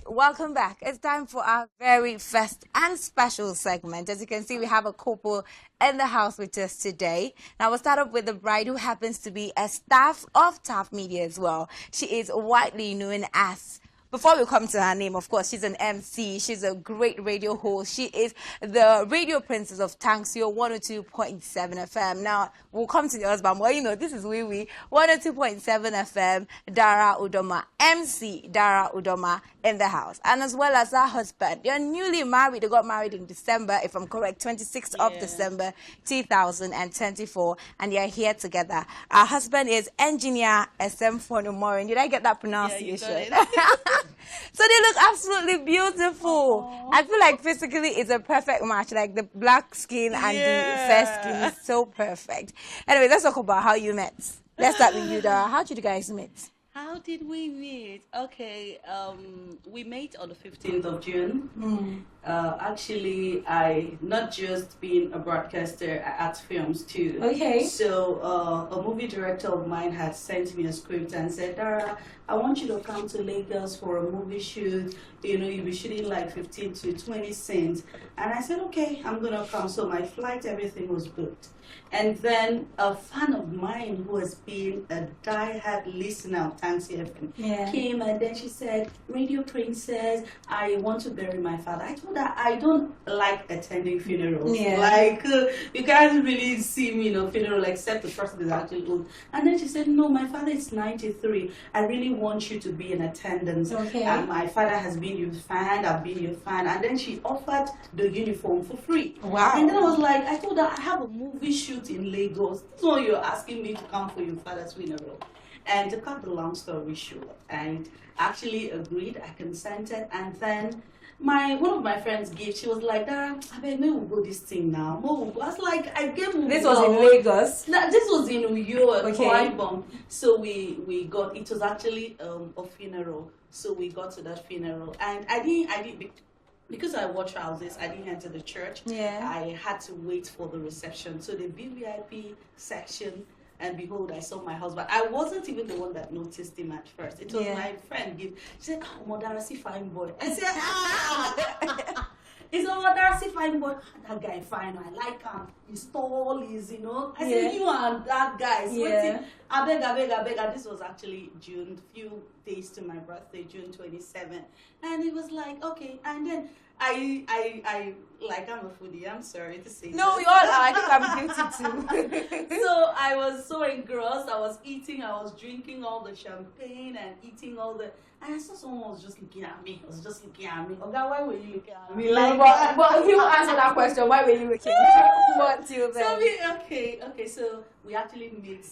welcome back. It's time for our very first and special segment. As you can see, we have a couple in the house with us today. Now, we'll start off with the bride, who happens to be a staff of TAF Media as well. She is widely known as, before we come to her name, of course, she's an MC. She's a great radio host. She is the radio princess of Tangsio 102.7 FM. Now, we'll come to the husband. Well, you know, this is Wee 102.7 FM, Dara Udoma, MC Dara Udoma in the house. And as well as her husband. They're newly married. They got married in December, if I'm correct, 26th of December 2024. And they're here together. Our husband is engineer Esemfon. Did I get that pronunciation? Yeah, you got it. So they look absolutely beautiful. Aww. I feel like physically it's a perfect match. Like the black skin and the fair skin is so perfect. Anyway, let's talk about how you met. Let's start with you, Dara. How did you guys meet? How did we meet? Okay, we met on the 15th of June. Actually, I not just being a broadcaster, I act films too. Okay. So a movie director of mine had sent me a script and said, Dara, I want you to come to Lagos for a movie shoot. You know, you'll be shooting like 15 to 20 scenes. And I said, okay, I'm going to come. So my flight, everything was booked. And then a fan of mine who has been a die-hard listener of Tangsio FM came, and then she said, Radio Princess, I want to bury my father. I told her I don't like attending funerals. Like, you can't really see me in a funeral except the person is actually old. And then she said, no, my father is 93. I really want you to be in attendance. Okay. And my father has been your fan, I've been your fan. And then she offered the uniform for free. Wow. And then I was like, I told her, I have a movie shoot in Lagos. So you're asking me to come for your father's funeral. And to cut the long story short, and actually agreed, I consented, and then one of my friends gave, she was like, Dara, I bet maybe we'll go this thing now. I was like, I gave this was in Lagos? This was in New York, okay. So we got, it was actually a funeral. So we got to that funeral, and I didn't because I watch houses, I didn't enter the church. I had to wait for the reception. So the VVIP section, and behold, I saw my husband. I wasn't even the one that noticed him at first. It was my friend. She said, oh, Modara, see fine boy. I said, ah! It's a Modara, see fine boy. That guy fine, I like him. He's tall, he's, you know. I said, you and that guy. So I beg. And this was actually June, few days to my birthday, June 27. And it was like, okay. And then I like, I'm a foodie, I'm sorry to say no, this. you all are. I think I'm guilty too. So I was so engrossed, I was eating, I was drinking all the champagne and eating all the, and I saw someone was just looking at me. Okay, why were you looking at me? Like, but he will answer that question. Why were you looking? What till then? Okay, so we actually met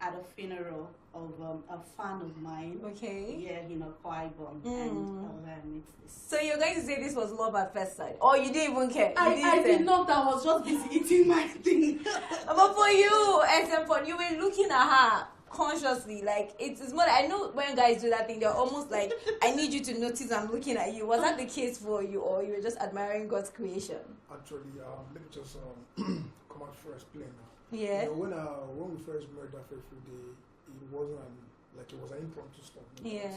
at a funeral of a fan of mine. Okay. Yeah, you know, Kwai-Bon. And I met this. So you're going to say this was love at first sight? Or you didn't even care? I did not. I was just busy eating my thing. But for you, Esemfon, you were looking at her consciously. Like, it's more like, I know when guys do that thing, they're almost like, I need you to notice I'm looking at you. Was that the case for you, or you were just admiring God's creation? Actually, let me just come out first plain now. Yeah. You know, when we first met that fateful day, it wasn't like it was an impromptu stuff. Yeah.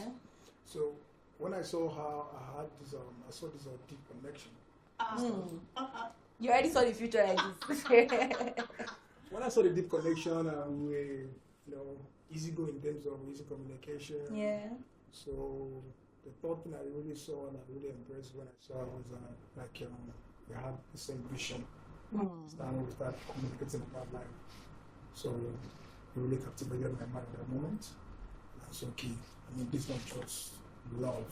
So when I saw her, I saw this deep connection. You already saw the future like this. When I saw the deep connection, we were, you know, easygoing in terms of easy communication. Yeah. So the third thing I really saw and I really embraced when I saw her was we had the same vision. We start communicating about life. So it really captivated my mind at that moment. That's okay. I mean, this is not just love,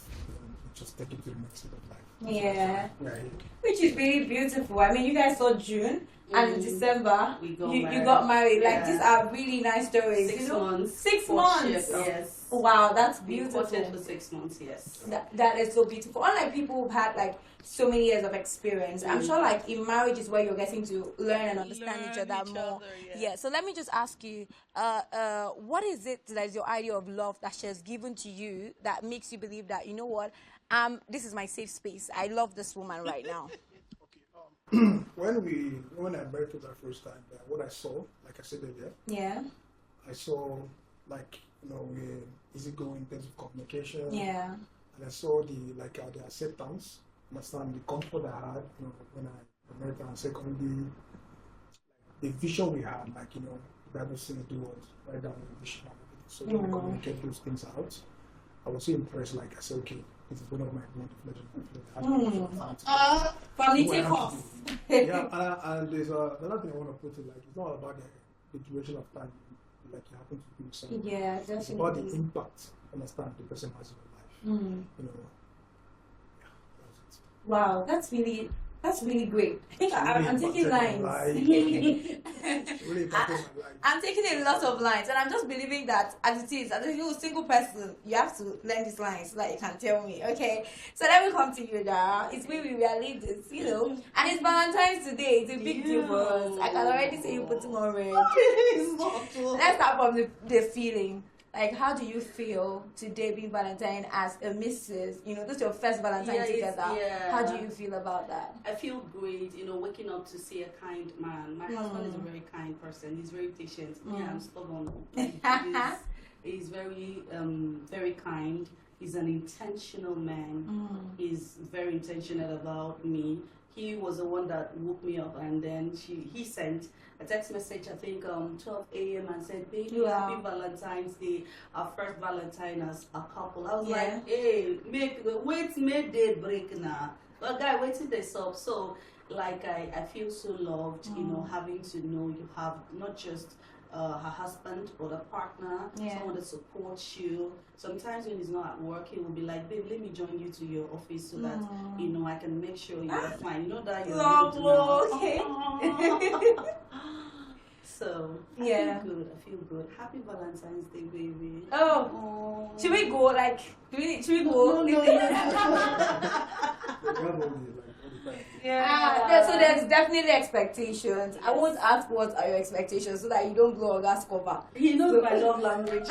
just take it to the next step of life. Yeah. Right. Which is really beautiful. I mean, you guys saw June and in December you got married. Like, these are really nice stories. 6 months. 6 months. Yes. Wow, that's beautiful. We courted for 6 months, yes. That is so beautiful. Unlike people who've had like so many years of experience, I'm sure like in marriage is where you're getting to learn and understand each other more. So let me just ask you, what is it that is your idea of love that she has given to you that makes you believe that, you know what, this is my safe space. I love this woman right now. When I met her that first time, what I saw, like I said earlier, I saw like, you know, we're easygoing in terms of communication. Yeah. and I saw the acceptance, understand the comfort I had, when I met her, and secondly, the vision we had, the Bible says do what, write down the vision, so we communicate those things out. I was so impressed, I said, okay, this is one of my blood of flesh. Family take off. Yeah, and there's another thing I want to put it, it's not about the duration of time, you happen to do something. Yeah, definitely. It's about the impact, understand, the person has in your life. That's it. Wow, that's really great. I think I'm taking lines. Really impacted my life. I'm taking a lot of lines, and I'm just believing that as it is, as a single person, you have to learn these lines so that you can tell me. Okay, so let me come to you, Dara. It's we are leaders, and it's Valentine's today. It's a big deal for us. I can already see you putting on red. Let's start from the feeling. How do you feel today being Valentine as a missus? This is your first Valentine together. Yeah. How do you feel about that? I feel great, waking up to see a kind man. My husband is a very kind person. He's very patient. Yeah, I'm stubborn. He's very, very kind. He's an intentional man. He's very intentional about me. He was the one that woke me up, and then he sent a text message, I think 12 a.m. and said, baby, happy Valentine's Day, our first Valentine as a couple. I was like, hey, make day break now. But guy, waiting this up. So I feel so loved, having to know you have not just her husband or a partner, someone that supports you. Sometimes when he's not at work, he will be like, babe, let me join you to your office so that I can make sure you're fine. That you're okay. So I feel good. Happy Valentine's Day, baby. Oh. Should we go? Should we go? Yeah. So there's definitely expectations. I won't ask what are your expectations so that you don't blow a gas cover. He knows my love language.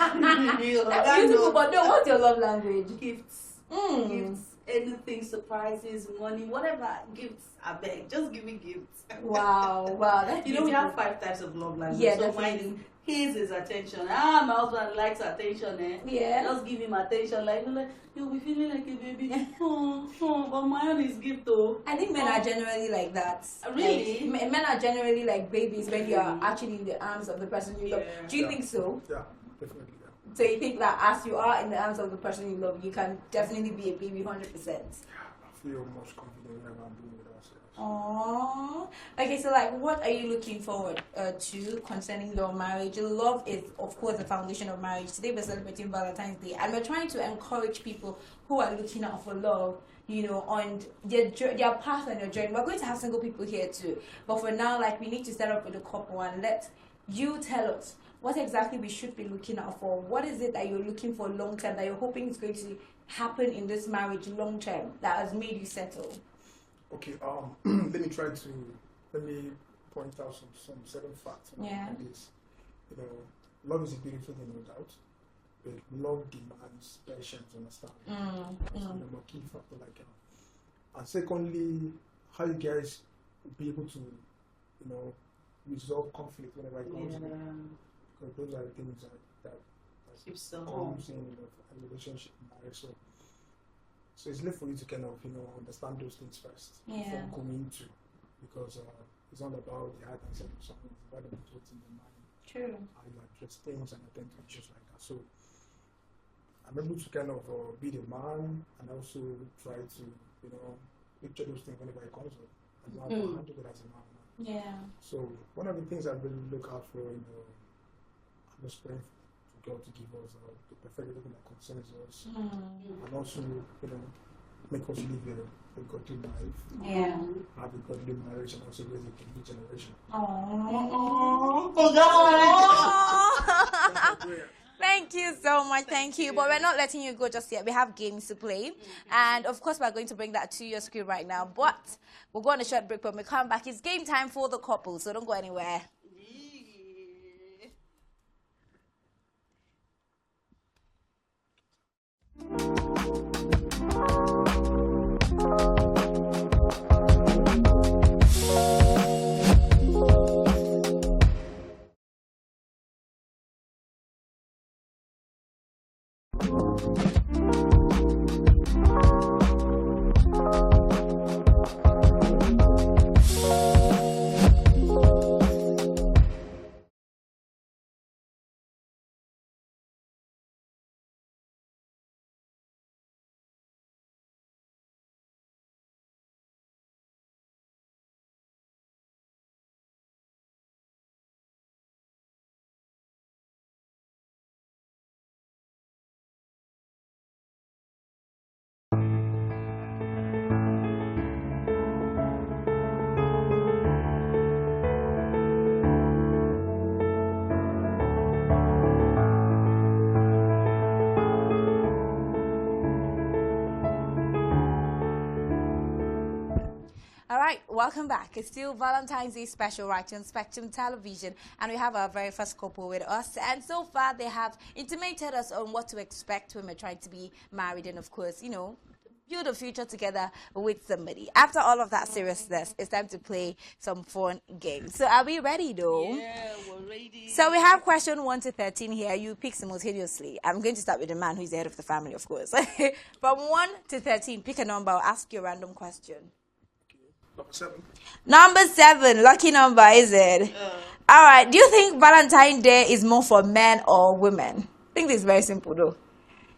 Beautiful, but no, what's your love language? Gifts. Gifts. Anything, surprises, money, whatever. Gifts. I beg. Just give me gifts. Wow. That's we have 5 types of love language. Yeah, so mine is attention. My husband likes attention. Yeah. Just give him attention. You'll be feeling like a baby. But my own is gift though. I think men are generally like that. Really? Men are generally like babies when you are actually in the arms of the person you love. Do you think so? Yeah, definitely. So you think that as you are in the arms of the person you love, you can definitely be a baby 100%? I feel most confident whenever I'm doing it also. Aww. Okay, so what are you looking forward to concerning your marriage? Love is, of course, the foundation of marriage. Today we're celebrating Valentine's Day, and we're trying to encourage people who are looking out for love, on their path and their journey. We're going to have single people here too, but for now, we need to set up with a couple and let you tell us what exactly we should be looking out for. What is it that you're looking for long term, that you're hoping is going to happen in this marriage long term, that has made you settle? Okay, let me point out some certain facts on this. Love is a beautiful thing, no doubt, but love demands patience, understand? That's the key factor, and secondly, how you guys be able to, resolve conflict whenever it comes in. Because those are the things that comes in a relationship, marriage. So it's left for you to kind of, understand those things first before going into, because it's not about the heart and self of something, it's about what's in the mind. True. How you address things and attend to issues like that. So I'm able to kind of be the man and also try to, picture those things whenever it comes up. And how to handle it as a man. Yeah. So one of the things I really look out for, I'm just praying to God to give us the perfect everything that concerns us, and also, make us live a godly life. Yeah. Have a godly marriage and also raise a godly generation. Thank you so much. Thank you. But we're not letting you go just yet. We have games to play. And of course, we're going to bring that to your screen right now. But we'll go on a short break. When we come back, it's game time for the couple. So don't go anywhere. All right, welcome back. It's still Valentine's Day special right here on Spectrum Television, and we have our very first couple with us. And so far, they have intimated us on what to expect when we're trying to be married, and of course, you know, build a future together with somebody. After all of that seriousness, it's time to play some fun games. So are we ready, though? Yeah, we're ready. So we have question 1 to 13 here. You pick simultaneously. I'm going to start with the man who's the head of the family, of course. From 1 to 13, pick a number. I'll ask you a random question. Number 7. Number 7, lucky number, is it? All right. Do you think Valentine's Day is more for men or women? I think this is very simple, though.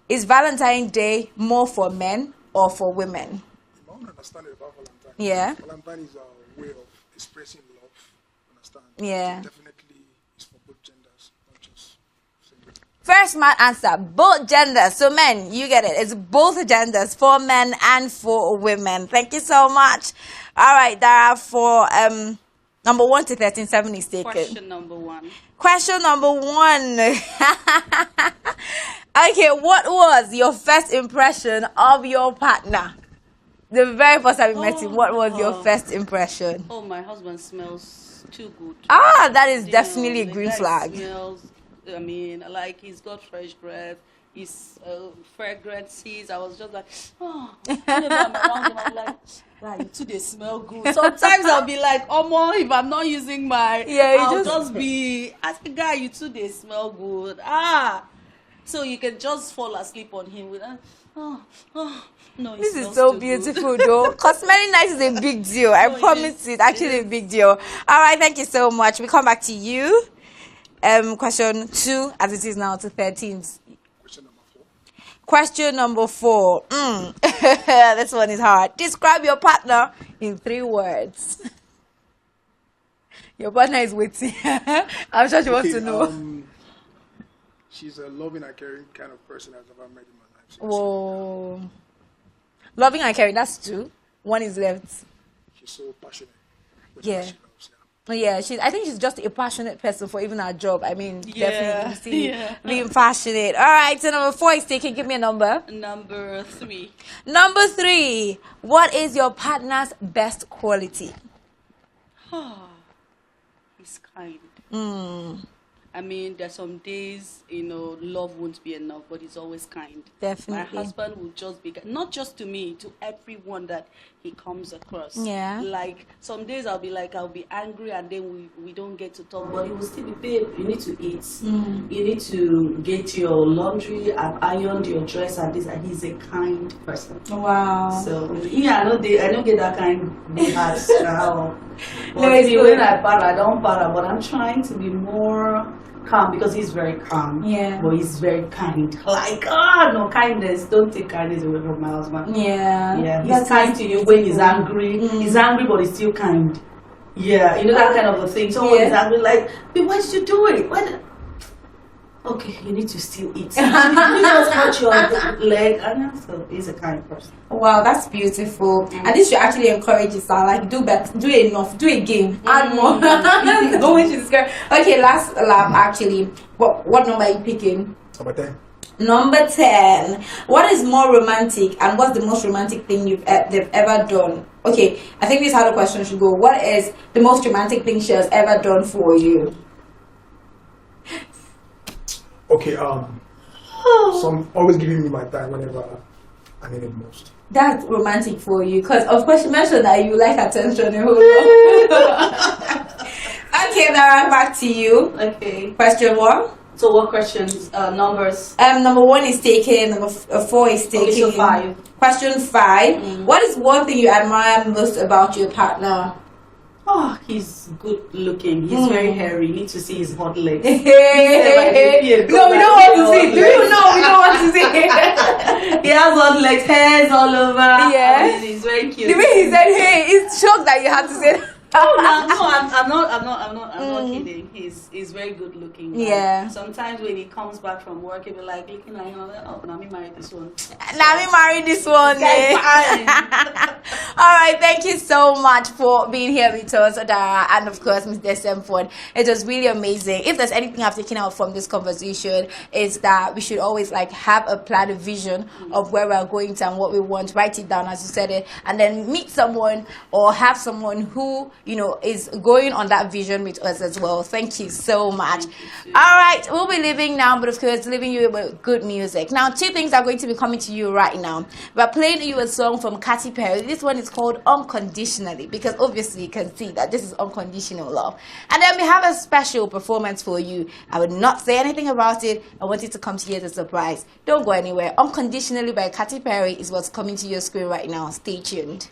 Is Valentine's Day more for men or for women? I don't understand it about Valentine. Yeah. Valentine is a way of expressing love. Understand? Yeah. So definitely, it's for both genders, not just single. First man answer, both genders. So men, you get it. It's both genders, for men and for women. Thank you so much. All right, Dara, for number 1 to 13, 7 is taken. Question number 1. Question number 1. Okay, what was your first impression of your partner? The very first time you met him, what was your first impression? Oh, my husband smells too good. Ah, that is definitely a The green guy flag. Smells, I mean, like he's got fresh breath. His fragrances. I was just like, oh. Whenever I'm around him, I'm like, right, you too, they smell good. Sometimes I'll be like, Omo, if I'm not using my, I'll just be, as a guy, you too, they smell good. So you can just fall asleep on him with, no, this is so beautiful, though. Because smelling nice is a big deal. I promise it's actually a big deal. All right, thank you so much. We come back to you. Question 2, as it is now, to 13. Question number 4. This one is hard. Describe your partner in 3 words. Your partner is waiting. I'm sure she wants to know. She's a loving and caring kind of person I've ever met in my life. Whoa. Loving and caring, that's 2. 1 is left. She's so passionate. Yeah. She loves, Yeah, I think she's just a passionate person for even her job. I mean, definitely Yeah. being passionate. All right, so number 4 is taken. Give me a number. Number 3. Number 3. What is your partner's best quality? He's kind. I mean, there's some days, love won't be enough, but he's always kind. Definitely. My husband will just be kind, not just to me, to everyone that he comes across. Yeah. Like, some days I'll be angry and then we don't get to talk, but he will still be, babe, you need to eat. You need to get your laundry, I've ironed your dress and this, and he's a kind person. Wow. So, I don't get that kind of heart now. But No, it's when I don't para, but I'm trying to be more calm because he's very calm. Yeah. But he's very kind. Like, no kindness. Don't take kindness away from my husband. Yeah. Yeah. He's kind to you when he's angry. He's angry, but he's still kind. Yeah. That kind of a thing. So when he's angry, like, why did you do it? Okay, you need to still eat. You just cut your leg. And so he's a kind person. Wow, that's beautiful. And this should actually encourage you, sir. Like, do better, do enough, do again, add more. Don't wish it's good. Okay, last lap actually. What number are you picking? Number 10. Number 10. What is more romantic, and what's the most romantic thing they've ever done? Okay, I think this is how the question should go. What is the most romantic thing she has ever done for you? Okay, some always giving me my time whenever I need it most. That's romantic for you, because of course you mentioned that you like attention a whole lot. Okay, Dara, back to you. Okay. Question 1. So what questions? Numbers? Number 1 is taken. Number 4 is taken. Okay, so 5. Question 5. What is one thing you admire most about your partner? Oh, he's good looking. He's very hairy. You need to see his hot legs. No, we don't want to see. Do you know we don't want to see? He has hot legs, hairs all over. Yeah. I mean, he's very cute. The way he said, "Hey," it's shocked that you have to say that. I'm not kidding. He's very good looking. Yeah. Sometimes when he comes back from work, he'll be like, looking at him, now me marry this one. Now me marry this one. Guy, fine. All right, thank you so much for being here with us, Dara, and of course, Mr. Esemfon. It was really amazing. If there's anything I've taken out from this conversation, is that we should always like have a plan, a vision of where we're going to and what we want. Write it down as you said it, and then meet someone or have someone who is going on that vision with us as well. Thank you so much. All right, we'll be leaving now, but of course, leaving you with good music. Now, two things are going to be coming to you right now. We're playing you a song from Katy Perry. This one is called Unconditionally, because obviously you can see that this is unconditional love. And then we have a special performance for you. I would not say anything about it. I want it to come to you as a surprise. Don't go anywhere. Unconditionally by Katy Perry is what's coming to your screen right now. Stay tuned.